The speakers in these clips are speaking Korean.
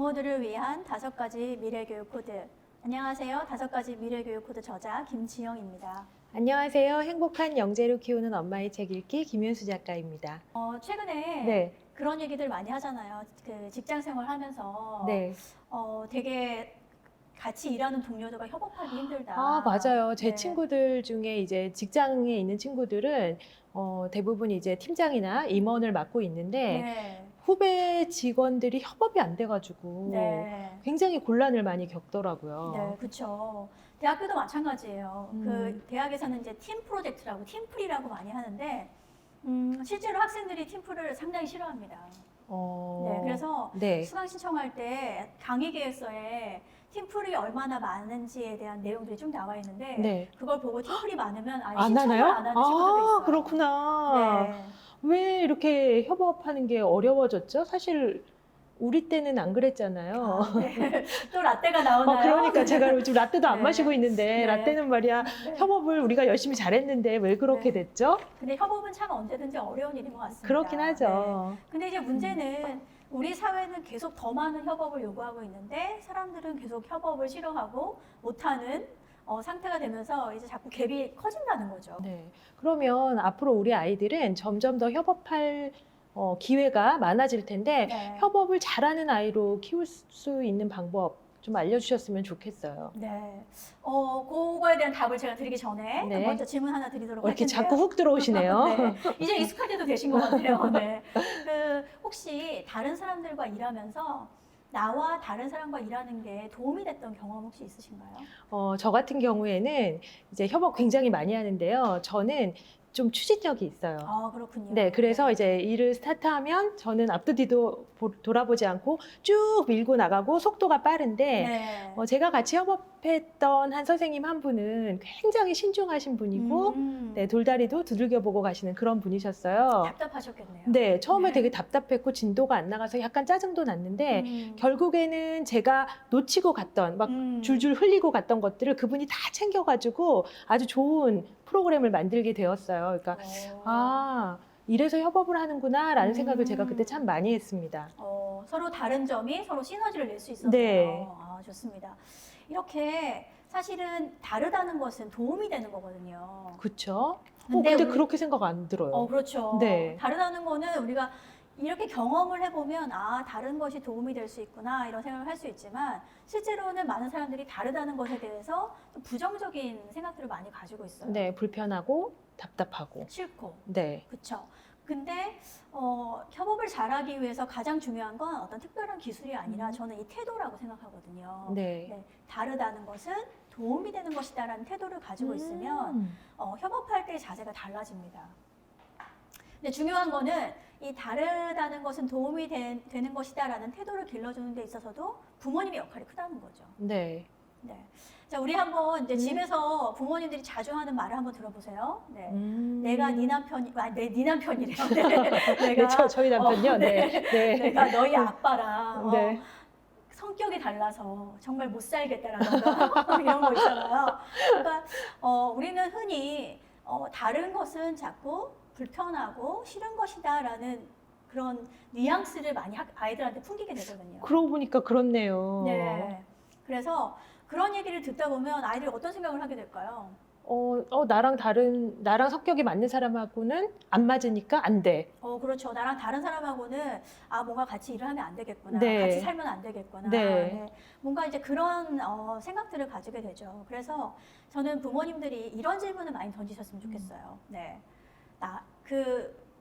부모들을 위한 5가지 미래교육 코드. 안녕하세요. 5가지 미래교육 코드 저자 김지영입니다. 안녕하세요. 행복한 영재로 키우는 엄마의 책 읽기 김윤수 작가입니다. 최근에 네, 그런 얘기들 많이 하잖아요. 그 직장 생활하면서 네. 되게 같이 일하는 동료들과 협업하기 힘들다. 아, 맞아요. 제 네. 친구들 중에 이제 직장에 있는 친구들은 대부분 이제 팀장이나 임원을 맡고 있는데 네. 후배 직원들이 협업이 안 돼가지고 네. 굉장히 곤란을 많이 겪더라고요. 네, 그렇죠. 대학교도 마찬가지예요. 그 대학에서는 이제 팀 프로젝트라고 팀플이라고 많이 하는데 실제로 학생들이 팀플을 상당히 싫어합니다. 네, 그래서 네. 수강 신청할 때 강의 계획서에 팀플이 얼마나 많은지에 대한 내용들이 쭉 나와 있는데 네. 그걸 보고 팀플이 많으면 아예 안 신청을 하나요? 안 하는 친구들도 있어요. 그렇구나. 네. 왜 이렇게 협업하는 게 어려워졌죠? 사실 우리 때는 안 그랬잖아요. 네. 또 라떼가 나오나요? 그러니까 제가 요즘 라떼도 안 네. 마시고 있는데 네. 라떼는 말이야 네. 협업을 우리가 열심히 잘했는데 왜 그렇게 네. 됐죠? 근데 협업은 참 언제든지 어려운 일인 것 같습니다. 그렇긴 네. 하죠. 근데 이제 문제는 우리 사회는 계속 더 많은 협업을 요구하고 있는데 사람들은 계속 협업을 싫어하고 못하는 상태가 되면서 이제 자꾸 갭이 커진다는 거죠. 네. 그러면 앞으로 우리 아이들은 점점 더 협업할 기회가 많아질 텐데 네. 협업을 잘하는 아이로 키울 수 있는 방법 좀 알려주셨으면 좋겠어요. 네. 그거에 대한 답을 제가 드리기 전에 네. 먼저 질문 하나 드리도록 할 이렇게 텐데요. 자꾸 훅 들어오시네요. 네. 이제 익숙할 때도 되신 것 같아요. 네. 혹시 다른 사람들과 일하면서 나와 다른 사람과 일하는 게 도움이 됐던 경험 혹시 있으신가요? 저 같은 경우에는 이제 협업 굉장히 많이 하는데요. 저는 좀 추진력이 있어요. 아, 그렇군요. 네, 그래서 이제 일을 스타트하면 저는 앞도 뒤도 돌아보지 않고 쭉 밀고 나가고 속도가 빠른데 네. 제가 같이 협업했던 한 선생님 한 분은 굉장히 신중하신 분이고 네, 돌다리도 두들겨 보고 가시는 그런 분이셨어요. 답답하셨겠네요. 네, 처음에 네. 되게 답답했고 진도가 안 나가서 약간 짜증도 났는데 결국에는 제가 놓치고 갔던 막 줄줄 흘리고 갔던 것들을 그분이 다 챙겨가지고 아주 좋은 프로그램을 만들게 되었어요. 그러니까 이래서 협업을 하는구나라는 생각을 제가 그때 참 많이 했습니다. 서로 다른 점이 서로 시너지를 낼 수 있었네요. 네. 좋습니다. 이렇게 사실은 다르다는 것은 도움이 되는 거거든요. 그렇죠. 근데 근데 그렇게 생각 안 들어요. 그렇죠. 네. 다르다는 거는 우리가 이렇게 경험을 해보면 다른 것이 도움이 될 수 있구나 이런 생각을 할 수 있지만 실제로는 많은 사람들이 다르다는 것에 대해서 좀 부정적인 생각들을 많이 가지고 있어요. 네, 불편하고 답답하고. 싫고. 네. 그렇죠. 근데 협업을 잘하기 위해서 가장 중요한 건 어떤 특별한 기술이 아니라 저는 이 태도라고 생각하거든요. 네. 다르다는 것은 도움이 되는 것이다라는 태도를 가지고 있으면 협업할 때의 자세가 달라집니다. 근데 중요한 거는 이 다르다는 것은 도움이 되는 것이다라는 태도를 길러주는 데 있어서도 부모님의 역할이 크다는 거죠. 네. 네. 자, 우리 한번 이제 집에서 부모님들이 자주 하는 말을 한번 들어보세요. 네. 내가 네 남편이, 네 남편이래요. 네. 네, 저희 남편요. 네. 네. 내가 너희 아빠랑 네. 성격이 달라서 정말 못 살겠다라던가 이런 거 있잖아요. 그러니까 우리는 흔히 다른 것은 자꾸 불편하고 싫은 것이다라는 그런 뉘앙스를 많이 아이들한테 풍기게 되거든요. 그러고 보니까 그렇네요. 네. 그래서 그런 얘기를 듣다 보면 아이들이 어떤 생각을 하게 될까요? 나랑 성격이 맞는 사람하고는 안 맞으니까 안 돼. 그렇죠. 나랑 다른 사람하고는 뭔가 같이 일을 하면 안 되겠구나. 네. 같이 살면 안 되겠구나. 네. 뭔가 이제 그런 생각들을 가지게 되죠. 그래서 저는 부모님들이 이런 질문을 많이 던지셨으면 좋겠어요. 네.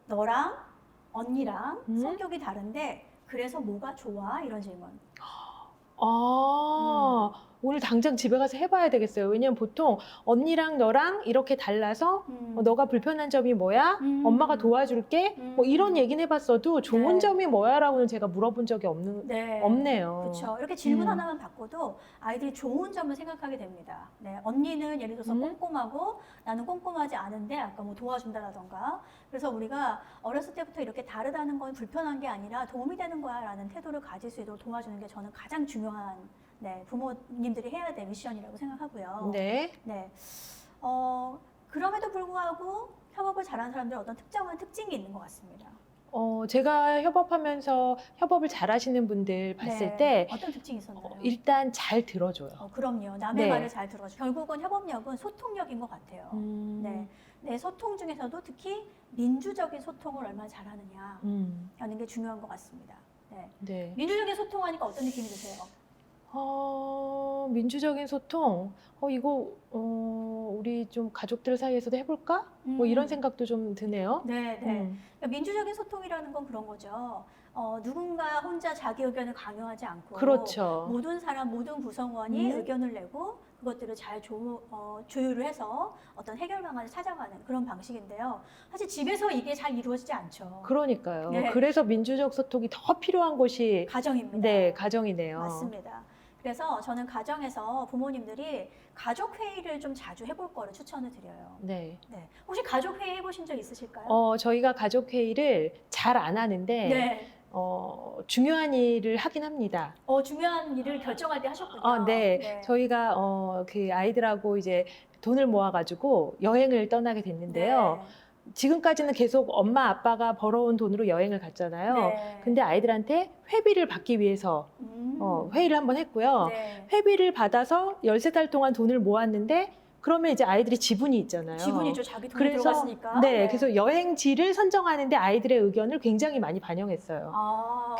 너랑 언니랑 성격이 다른데 그래서 뭐가 좋아? 이런 질문. 오늘 당장 집에 가서 해봐야 되겠어요. 왜냐면 보통 언니랑 너랑 이렇게 달라서 너가 불편한 점이 뭐야? 엄마가 도와줄게? 뭐 이런 얘기는 해봤어도 좋은 네. 점이 뭐야라고는 제가 물어본 적이 없네요. 그렇죠. 이렇게 질문 하나만 바꿔도 아이들이 좋은 점을 생각하게 됩니다. 네. 언니는 예를 들어서 꼼꼼하고 나는 꼼꼼하지 않은데 아까 뭐 도와준다라던가. 그래서 우리가 어렸을 때부터 이렇게 다르다는 건 불편한 게 아니라 도움이 되는 거야라는 태도를 가질 수 있도록 도와주는 게 저는 가장 중요한 부모님들이 해야 될 미션이라고 생각하고요. 네. 네. 그럼에도 불구하고 협업을 잘하는 사람들은 어떤 특정한 특징이 있는 것 같습니다. 제가 협업하면서 협업을 잘 하시는 분들 봤을 네. 때 어떤 특징이 있었나요? 일단 잘 들어줘요. 그럼요. 남의 네. 말을 잘 들어줘. 결국은 협업력은 소통력인 것 같아요. 네. 내 소통 중에서도 특히 민주적인 소통을 얼마나 잘하느냐 하는 게 중요한 것 같습니다. 네. 네. 민주적인 소통하니까 어떤 느낌이 드세요? 민주적인 소통, 이거, 우리 좀 가족들 사이에서도 해볼까? 뭐 이런 생각도 좀 드네요. 네, 네. 그러니까 민주적인 소통이라는 건 그런 거죠. 누군가 혼자 자기 의견을 강요하지 않고 그렇죠. 모든 사람, 모든 구성원이 의견을 내고 그것들을 잘 조율을 해서 어떤 해결 방안을 찾아가는 그런 방식인데요. 사실 집에서 이게 잘 이루어지지 않죠. 그러니까요. 네. 그래서 민주적 소통이 더 필요한 곳이 가정입니다. 네, 가정이네요. 맞습니다. 그래서 저는 가정에서 부모님들이 가족 회의를 좀 자주 해볼 거를 추천을 드려요. 네. 네. 혹시 가족 회의 해보신 적 있으실까요? 저희가 가족 회의를 잘 안 하는데 네. 중요한 일을 하긴 합니다. 중요한 일을 결정할 때 하셨군요. 네. 네. 저희가 그 아이들하고 이제 돈을 모아가지고 여행을 떠나게 됐는데요. 네. 지금까지는 계속 엄마 아빠가 벌어온 돈으로 여행을 갔잖아요. 네. 근데 아이들한테 회비를 받기 위해서 회의를 한번 했고요. 네. 회비를 받아서 13달 동안 돈을 모았는데 그러면 이제 아이들이 지분이 있잖아요. 지분이죠. 자기 돈이 그래서 들어갔으니까. 네, 그래서 여행지를 선정하는데 아이들의 의견을 굉장히 많이 반영했어요.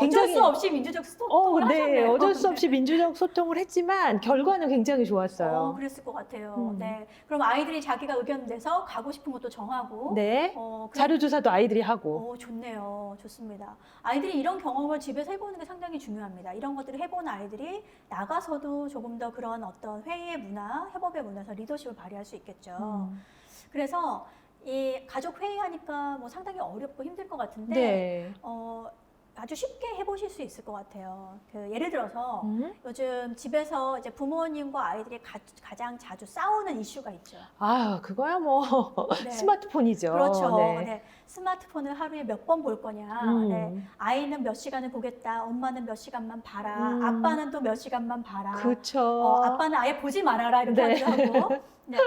어쩔 수 없이 민주적 소통을 네, 하셨네요. 어쩔 수 없이 민주적 소통을 했지만 결과는 굉장히 좋았어요. 그랬을 것 같아요. 네. 그럼 아이들이 자기가 의견 내서 가고 싶은 곳도 정하고. 네. 그럼- 자료 조사도 아이들이 하고. 좋네요. 좋습니다. 아이들이 이런 경험을 집에서 해보는 게 상당히 중요합니다. 이런 것들을 해본 아이들이 나가서도 조금 더 그런 어떤 회의의 문화, 협업의 문화에서 리더십을 발휘할 수 있겠죠. 그래서 이 가족 회의하니까 뭐 상당히 어렵고 힘들 것 같은데 네. 아주 쉽게 해보실 수 있을 것 같아요. 예를 들어서 음? 요즘 집에서 이제 부모님과 아이들이 가장 자주 싸우는 이슈가 있죠. 그거야 뭐 네. 스마트폰이죠. 그렇죠. 네. 네. 스마트폰을 하루에 몇 번 볼 거냐. 네. 아이는 몇 시간을 보겠다. 엄마는 몇 시간만 봐라. 아빠는 또 몇 시간만 봐라. 그렇죠. 아빠는 아예 보지 말아라. 이렇게 네. 하기도 하고. 네. 근데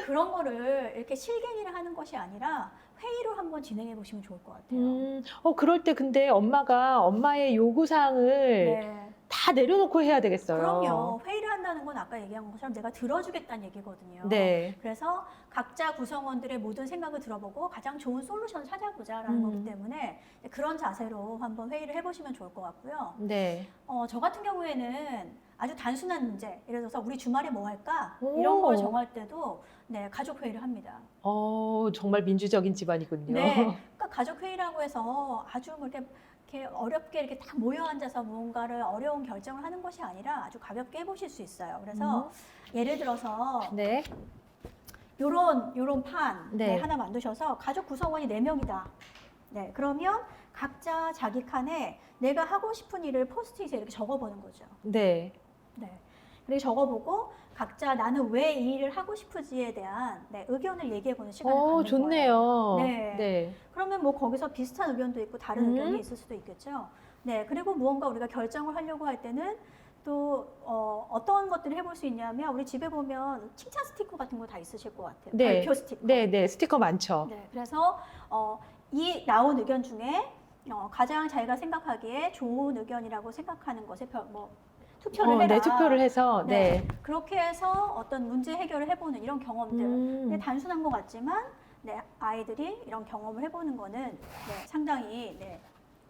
그런 거를 이렇게 실갱이를 하는 것이 아니라 회의로 한번 진행해 보시면 좋을 것 같아요. 그럴 때 근데 엄마가 엄마의 요구사항을 네. 다 내려놓고 해야 되겠어요. 그럼요. 회의를 한다는 건 아까 얘기한 것처럼 내가 들어주겠다는 얘기거든요. 네. 그래서 각자 구성원들의 모든 생각을 들어보고 가장 좋은 솔루션을 찾아보자라는 거기 때문에 그런 자세로 한번 회의를 해보시면 좋을 것 같고요. 네. 저 같은 경우에는 아주 단순한 문제, 예를 들어서 우리 주말에 뭐 할까? 오. 이런 걸 정할 때도 네, 가족 회의를 합니다. 정말 민주적인 집안이군요. 네, 그러니까 가족 회의라고 해서 아주 뭐 이렇게 어렵게 이렇게 다 모여 앉아서 무언가를 어려운 결정을 하는 것이 아니라 아주 가볍게 해보실 수 있어요. 그래서 예를 들어서 네. 요런 판 네. 하나 만드셔서 가족 구성원이 4명이다. 네, 그러면 각자 자기 칸에 내가 하고 싶은 일을 포스트잇에 이렇게 적어보는 거죠. 네. 네. 그리고 적어보고 각자 나는 왜 이 일을 하고 싶은지에 대한 의견을 얘기해보는 시간을 갖는 거예요. 좋네요. 네. 네. 그러면 뭐 거기서 비슷한 의견도 있고 다른 의견이 있을 수도 있겠죠. 네. 그리고 무언가 우리가 결정을 하려고 할 때는 또 어떤 것들을 해볼 수 있냐면 우리 집에 보면 칭찬 스티커 같은 거 다 있으실 것 같아요. 네. 발표 스티커. 네, 네. 스티커 많죠. 네. 그래서 이 나온 의견 중에 가장 자기가 생각하기에 좋은 의견이라고 생각하는 것에 투표를 해라. 네, 투표를 해서 네. 그렇게 해서 어떤 문제 해결을 해보는 이런 경험들. 근데 단순한 것 같지만 아이들이 이런 경험을 해보는 거는 상당히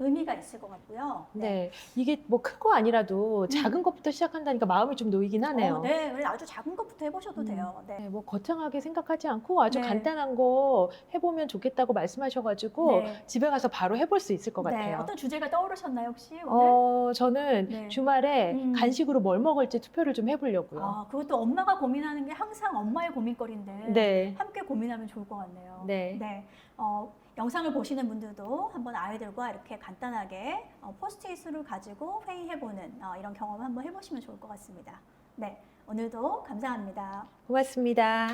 의미가 있을 것 같고요. 네. 이게 뭐 큰 거 아니라도 작은 것부터 시작한다니까 마음이 좀 놓이긴 하네요. 네. 그래서 아주 작은 것부터 해보셔도 돼요. 네. 네, 뭐 거창하게 생각하지 않고 아주 네. 간단한 거 해보면 좋겠다고 말씀하셔가지고 네. 집에 가서 바로 해볼 수 있을 것 네. 같아요. 어떤 주제가 떠오르셨나요, 혹시 오늘? 저는 네. 주말에 간식으로 뭘 먹을지 투표를 좀 아, 해보려고요. 그것도 엄마가 고민하는 게 항상 엄마의 고민거리인데 네. 함께 고민하면 좋을 것 같네요. 네. 영상을 보시는 분들도 한번 아이들과 이렇게 간단하게 포스트잇을 가지고 회의해보는 이런 경험 한번 해보시면 좋을 것 같습니다. 네, 오늘도 감사합니다. 고맙습니다.